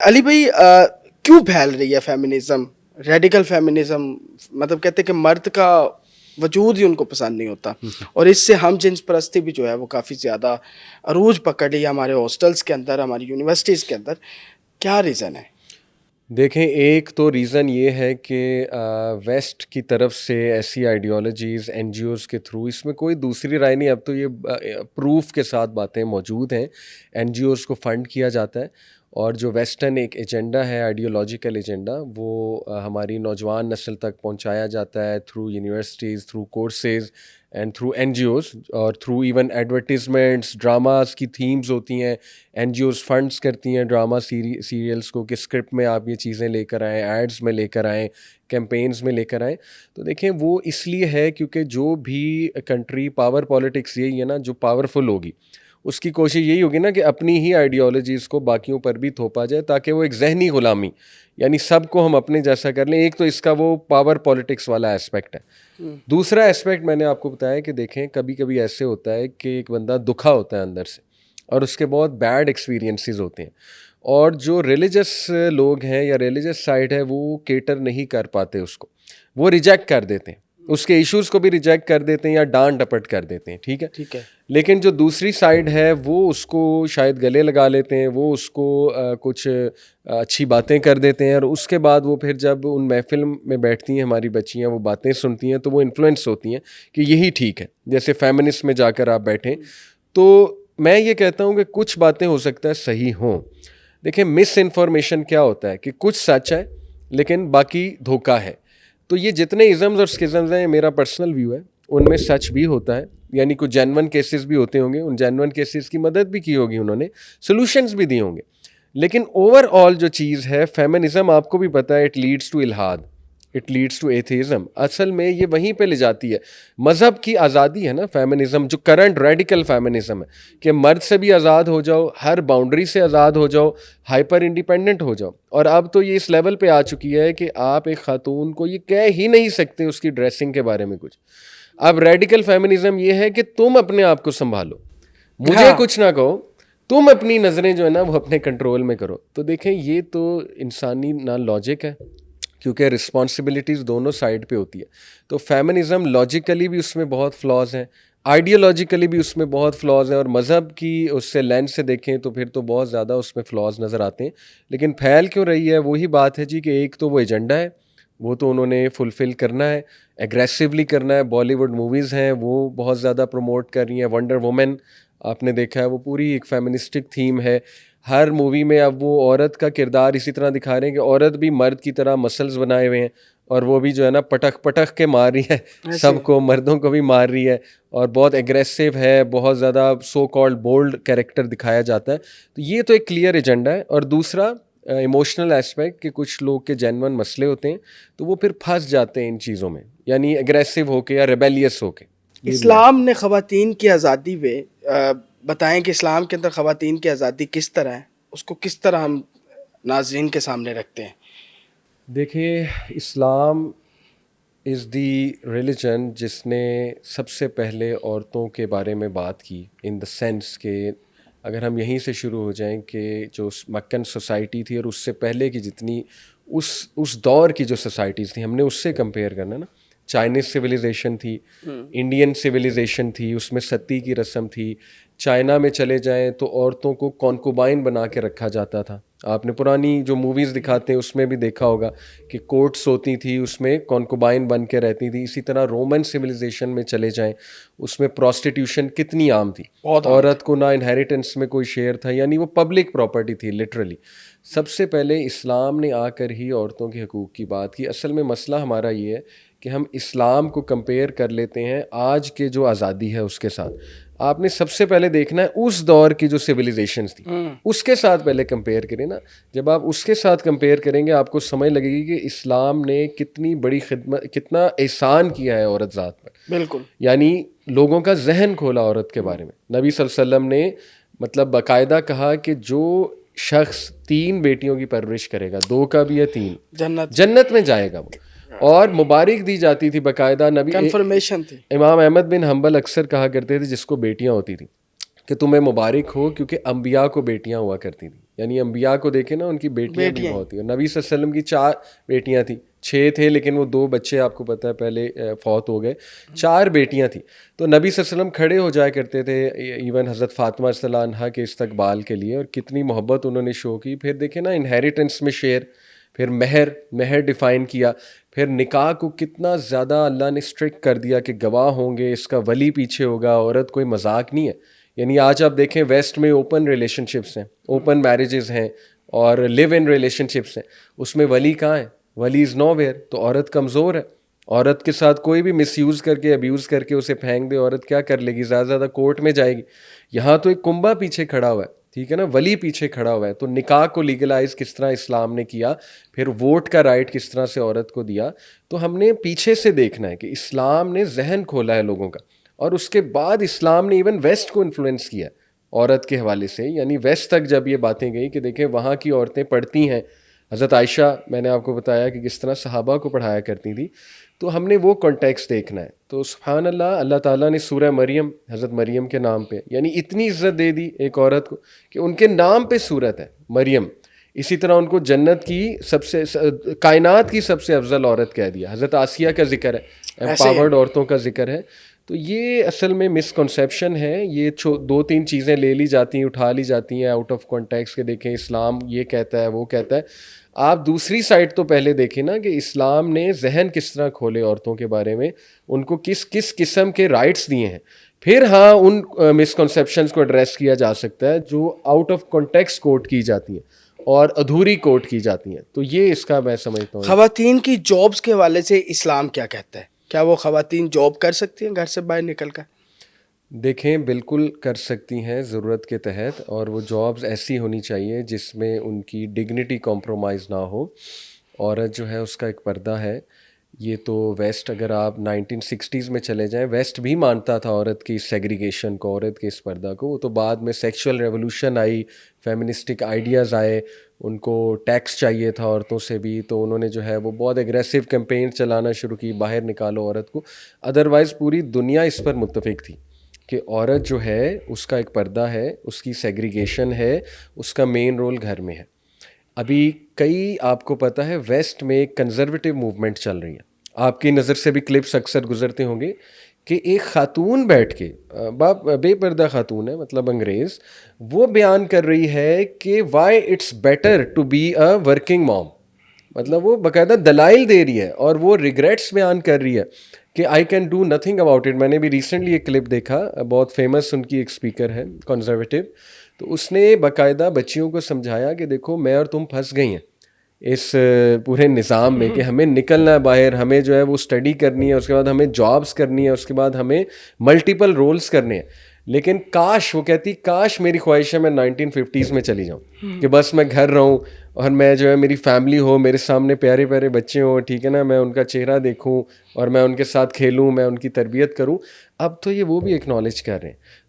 علی بھائی کیوں پھیل رہی ہے فیمنزم، ریڈیکل فیمنزم؟ مطلب کہتے ہیں کہ مرد کا وجود ہی ان کو پسند نہیں ہوتا، اور اس سے ہم جنس پرستی بھی جو ہے وہ کافی زیادہ عروج پکڑ رہی ہے ہمارے ہاسٹلس کے اندر، ہماری یونیورسٹیز کے اندر. کیا ریزن ہے؟ دیکھیں، ایک تو ریزن یہ ہے کہ ویسٹ کی طرف سے ایسی آئیڈیالوجیز این جی اوز کے تھرو، اس میں کوئی دوسری رائے نہیں، اب تو یہ پروف کے ساتھ باتیں موجود ہیں، این جی اوز کو فنڈ کیا جاتا ہے، اور جو ویسٹرن ایک ایجنڈا ہے، آئیڈیالوجیکل ایجنڈا، وہ ہماری نوجوان نسل تک پہنچایا جاتا ہے through universities, through courses and through N G Os, اور تھرو ایون ایڈورٹیزمنٹس، ڈراماز کی تھیمز ہوتی ہیں، این جی اوز فنڈس کرتی ہیں ڈرامہ سیریلس کو کہ اسکرپٹ میں آپ یہ چیزیں لے کر آئیں، ایڈز میں لے کر آئیں، کیمپینز میں لے کر آئیں. تو دیکھیں، وہ اس لیے ہے کیونکہ جو بھی کنٹری، پاور پالیٹکس یہی ہے نا، جو پاورفل ہوگی اس کی کوشش یہی ہوگی نا کہ اپنی ہی آئیڈیالوجیز کو باقیوں پر بھی تھوپا جائے، تاکہ وہ ایک ذہنی غلامی، یعنی سب کو ہم اپنے جیسا کر لیں. ایک تو اس کا وہ پاور پالیٹکس والا اسپیکٹ ہے. دوسرا اسپیکٹ میں نے آپ کو بتایا کہ دیکھیں، کبھی کبھی ایسے ہوتا ہے کہ ایک بندہ دکھا ہوتا ہے اندر سے، اور اس کے بہت بیڈ ایکسپیرینسز ہوتے ہیں، اور جو ریلیجس لوگ ہیں یا ریلیجس سائڈ ہے وہ کیٹر نہیں کر پاتے اس کو، وہ ریجیکٹ کر دیتے ہیں، اس کے ایشوز کو بھی ریجیکٹ کر دیتے ہیں یا ڈانٹ ڈپٹ کر دیتے ہیں. ٹھیک ہے. لیکن جو دوسری سائڈ ہے وہ اس کو شاید گلے لگا لیتے ہیں، وہ اس کو کچھ اچھی باتیں کر دیتے ہیں، اور اس کے بعد وہ پھر جب ان محفل میں بیٹھتی ہیں ہماری بچیاں، وہ باتیں سنتی ہیں تو وہ انفلوئنس ہوتی ہیں کہ یہی ٹھیک ہے. جیسے فیمنسٹ میں جا کر آپ بیٹھیں، تو میں یہ کہتا ہوں کہ کچھ باتیں ہو سکتا ہے صحیح ہوں. دیکھیں، مس انفارمیشن کیا ہوتا ہے کہ کچھ سچ ہے لیکن باقی دھوکہ ہے. تو یہ جتنے ازمز اور اسکزمز ہیں، میرا پرسنل ویو ہے، ان میں سچ بھی ہوتا ہے، یعنی کچھ جینون کیسز بھی ہوتے ہوں گے، ان جینون کیسز کی مدد بھی کی ہوگی انہوں نے، سلوشنز بھی دیے ہوں گے. لیکن اوور آل جو چیز ہے فیمنزم، آپ کو بھی پتہ ہے، اٹ لیڈس ٹو الحاد، اٹ لیڈس ٹو ایتھیزم. اصل میں یہ وہیں پہ لے جاتی ہے. مذہب کی آزادی ہے نا فیمنزم، جو کرنٹ ریڈیکل فیمنزم ہے کہ مرد سے بھی آزاد ہو جاؤ، ہر باؤنڈری سے آزاد ہو جاؤ، ہائپر انڈیپینڈنٹ ہو جاؤ. اور اب تو یہ اس لیول پہ آ چکی ہے کہ آپ ایک خاتون کو یہ کہہ ہی نہیں سکتے اس کی ڈریسنگ کے بارے میں کچھ. اب ریڈیکل فیمنزم یہ ہے کہ تم اپنے آپ کو سنبھالو، مجھے کچھ نہ کہو، تم اپنی نظریں جو ہے نا وہ اپنے کنٹرول میں کرو. تو دیکھیں، یہ تو انسانی نہ لاجک ہے، کیونکہ رسپانسبلٹیز دونوں سائڈ پہ ہوتی ہے. تو فیمنزم لاجیکلی بھی اس میں بہت فلاز ہیں، آئیڈیالوجیکلی بھی اس میں بہت فلاز ہیں، اور مذہب کی اس سے لینس سے دیکھیں تو پھر تو بہت زیادہ اس میں فلاز نظر آتے ہیں. لیکن پھیل کیوں رہی ہے؟ وہی بات ہے جی کہ ایک تو وہ ایجنڈا ہے، وہ تو انہوں نے فلفل کرنا ہے، ایگریسولی کرنا ہے. بالی ووڈ موویز ہیں وہ بہت زیادہ پروموٹ کر رہی ہیں. ونڈر وومن آپ نے دیکھا ہے، وہ پوری ایک فیمنسٹک تھیم ہے. ہر مووی میں اب وہ عورت کا کردار اسی طرح دکھا رہے ہیں کہ عورت بھی مرد کی طرح مسلز بنائے ہوئے ہیں، اور وہ بھی جو ہے نا پٹک پٹک کے مار رہی ہے سب کو، مردوں کو بھی مار رہی ہے، اور بہت ایگریسو ہے، بہت زیادہ سو کالڈ بولڈ کیریکٹر دکھایا جاتا ہے. تو یہ تو ایک کلیئر ایجنڈا ہے. اور دوسرا ایموشنل ایسپیکٹ، کہ کچھ لوگ کے جینون مسئلے ہوتے ہیں تو وہ پھر پھنس جاتے ہیں ان چیزوں میں، یعنی ایگریسو ہو کے یا ریبیلیس ہو کے. اسلام نے خواتین کی آزادی پہ بتائیں کہ اسلام کے اندر خواتین کی آزادی کس طرح ہے، اس کو کس طرح ہم ناظرین کے سامنے رکھتے ہیں؟ دیکھیے، اسلام از دی ریلیجن جس نے سب سے پہلے عورتوں کے بارے میں بات کی، ان دا سینس کہ اگر ہم یہیں سے شروع ہو جائیں کہ جو مکن سوسائٹی تھی اور اس سے پہلے کی جتنی اس دور کی جو سوسائٹیز تھیں، ہم نے اس سے کمپیئر کرنا نا. چائنیز سویلائزیشن تھی، انڈین سویلائزیشن تھی، اس میں ستی کی رسم تھی. چائنا میں چلے جائیں تو عورتوں کو کونکوبائن بنا کے رکھا جاتا تھا. آپ نے پرانی جو موویز دکھاتے ہیں اس میں بھی دیکھا ہوگا کہ کورٹس ہوتی تھی، اس میں کونکوبائن بن کے رہتی تھی. اسی طرح رومن سویلائزیشن میں چلے جائیں، اس میں پروسٹیٹیوشن کتنی عام تھی، عورت کو نہ انہیریٹنس میں کوئی شیئر تھا، یعنی وہ پبلک پراپرٹی تھی لٹرلی. سب سے پہلے اسلام نے آ کر ہی عورتوں کے حقوق کی بات کی. اصل میں مسئلہ ہمارا یہ ہے کہ ہم اسلام کو کمپیئر کر لیتے ہیں آج کے جو آزادی ہے اس کے ساتھ. آپ نے سب سے پہلے دیکھنا ہے اس دور کی جو سویلائزیشنز تھی اس کے ساتھ پہلے کمپیئر کریں نا. جب آپ اس کے ساتھ کمپیئر کریں گے آپ کو سمجھ لگے گی کہ اسلام نے کتنی بڑی خدمت، کتنا احسان کیا ہے عورت ذات پر. بالکل، یعنی لوگوں کا ذہن کھولا عورت کے بارے میں. نبی صلی اللہ علیہ وسلم نے مطلب باقاعدہ کہا کہ جو شخص 3 بیٹیوں کی پرورش کرے گا، 2 کا بھی ہے 3، جنت میں جائے گا وہ. اور مبارک دی جاتی تھی باقاعدہ. نبی کنفرمیشن تھی. امام احمد بن حنبل اکثر کہا کرتے تھے جس کو بیٹیاں ہوتی تھیں کہ تمہیں مبارک ہو، کیونکہ انبیاء کو بیٹیاں ہوا کرتی تھیں. یعنی انبیاء کو دیکھیں نا ان کی بیٹیاں بھی بیٹیاں بہت تھیں. اور نبی صلی اللہ علیہ وسلم کی 4 بیٹیاں تھیں, 6 تھے لیکن وہ 2 بچے آپ کو پتہ ہے پہلے فوت ہو گئے, 4 بیٹیاں تھیں. تو نبی صلی اللہ علیہ وسلم کھڑے ہو جایا کرتے تھے ایون حضرت فاطمہ رضی اللہ عنہا کے استقبال کے لیے, اور کتنی محبت انہوں نے شو کی. پھر دیکھیں نا انہیریٹنس میں شیئر, پھر مہر ڈیفائن کیا, پھر نکاح کو کتنا زیادہ اللہ نے اسٹرکٹ کر دیا کہ گواہ ہوں گے, اس کا ولی پیچھے ہوگا, عورت کوئی مذاق نہیں ہے. یعنی آج آپ دیکھیں ویسٹ میں اوپن ریلیشن شپس ہیں, اوپن میرجز ہیں اور لیو ان ریلیشن شپس ہیں, اس میں ولی کہاں ہے؟ ولی از نو ویئر. تو عورت کمزور ہے, عورت کے ساتھ کوئی بھی مس یوز کر کے ابیوز کر کے اسے پھینک دے, عورت کیا کر لے گی؟ زیادہ زیادہ کورٹ میں جائے گی. یہاں تو ایک کنبا پیچھے کھڑا ہوا ہے, ٹھیک ہے نا, ولی پیچھے کھڑا ہوا ہے. تو نکاح کو لیگلائز کس طرح اسلام نے کیا, پھر ووٹ کا رائٹ کس طرح سے عورت کو دیا. تو ہم نے پیچھے سے دیکھنا ہے کہ اسلام نے ذہن کھولا ہے لوگوں کا, اور اس کے بعد اسلام نے ایون ویسٹ کو انفلوئنس کیا عورت کے حوالے سے. یعنی ویسٹ تک جب یہ باتیں گئی کہ دیکھیں وہاں کی عورتیں پڑھتی ہیں, حضرت عائشہ میں نے آپ کو بتایا کہ کس طرح صحابہ کو پڑھایا کرتی تھی. تو ہم نے وہ کانٹیکس دیکھنا ہے. تو سبحان اللہ, اللہ تعالیٰ نے سورہ مریم, حضرت مریم کے نام پہ یعنی اتنی عزت دے دی ایک عورت کو کہ ان کے نام پہ سورت ہے مریم. اسی طرح ان کو جنت کی کائنات کی سب سے افضل عورت کہہ دیا. حضرت آسیہ کا ذکر ہے, امپاورڈ عورتوں کا ذکر ہے. تو یہ اصل میں مسکنسیپشن ہے. یہ 2-3 چیزیں لے لی جاتی ہیں, اٹھا لی جاتی ہیں آؤٹ آف کانٹیکس کے, دیکھیں اسلام یہ کہتا ہے وہ کہتا ہے. آپ دوسری سائڈ تو پہلے دیکھیں نا کہ اسلام نے ذہن کس طرح کھولے عورتوں کے بارے میں, ان کو کس کس قسم کے رائٹس دیے ہیں. پھر ہاں ان مسکنسیپشنز کو ایڈریس کیا جا سکتا ہے جو آؤٹ آف کانٹیکس کوٹ کی جاتی ہیں اور ادھوری کوٹ کی جاتی ہیں. تو یہ اس کا میں سمجھتا ہوں. خواتین کی جابس کے حوالے سے اسلام کیا کہتا ہے؟ کیا وہ خواتین جاب کر سکتی ہیں گھر سے باہر نکل کر؟ دیکھیں بالکل کر سکتی ہیں ضرورت کے تحت, اور وہ جابز ایسی ہونی چاہیے جس میں ان کی ڈگنیٹی کمپرومائز نہ ہو. عورت جو ہے اس کا ایک پردہ ہے. یہ تو ویسٹ اگر آپ 1960s میں چلے جائیں, ویسٹ بھی مانتا تھا عورت کی سیگریگیشن کو, عورت کے اس پردہ کو. وہ تو بعد میں سیکشول ریولوشن آئی, فیمنسٹک آئیڈیاز آئے, ان کو ٹیکس چاہیے تھا عورتوں سے بھی, تو انہوں نے جو ہے وہ بہت ایگریسو کیمپین چلانا شروع کی, باہر نکالو عورت کو. ادروائز پوری دنیا اس پر متفق تھی کہ عورت جو ہے اس کا ایک پردہ ہے, اس کی سیگریگیشن ہے, اس کا مین رول گھر میں ہے. ابھی کئی آپ کو پتہ ہے ویسٹ میں ایک کنزرویٹو موومنٹ چل رہی ہے, آپ کی نظر سے بھی کلپس اکثر گزرتے ہوں گے کہ ایک خاتون بیٹھ کے, بے پردہ خاتون ہے مطلب انگریز, وہ بیان کر رہی ہے کہ why it's better to be a working mom. مطلب وہ باقاعدہ دلائل دے رہی ہے اور وہ ریگریٹس بیان کر رہی ہے کہ I can do nothing about it. میں نے بھی ریسنٹلی ایک کلپ دیکھا, بہت فیمس ان کی ایک اسپیکر ہے کنزرویٹو, تو اس نے باقاعدہ بچیوں کو سمجھایا کہ دیکھو میں اور تم پھنس گئی ہیں اس پورے نظام میں کہ ہمیں نکلنا ہے باہر, ہمیں جو ہے وہ اسٹڈی کرنی ہے, اس کے بعد ہمیں جابس کرنی ہے, اس کے بعد ہمیں ملٹیپل رولس کرنے ہیں. لیکن کاش, وہ کہتی کاش میری خواہش ہے میں 1950s میں چلی جاؤں کہ بس میں گھر رہوں اور میں جو ہے میری فیملی ہو, میرے سامنے پیارے پیارے بچے ہوں, ٹھیک ہے نا, میں ان کا چہرہ دیکھوں اور میں ان کے ساتھ کھیلوں, میں ان کی تربیت کروں. اب تو یہ وہ بھی ایکنالج کر رہے ہیں.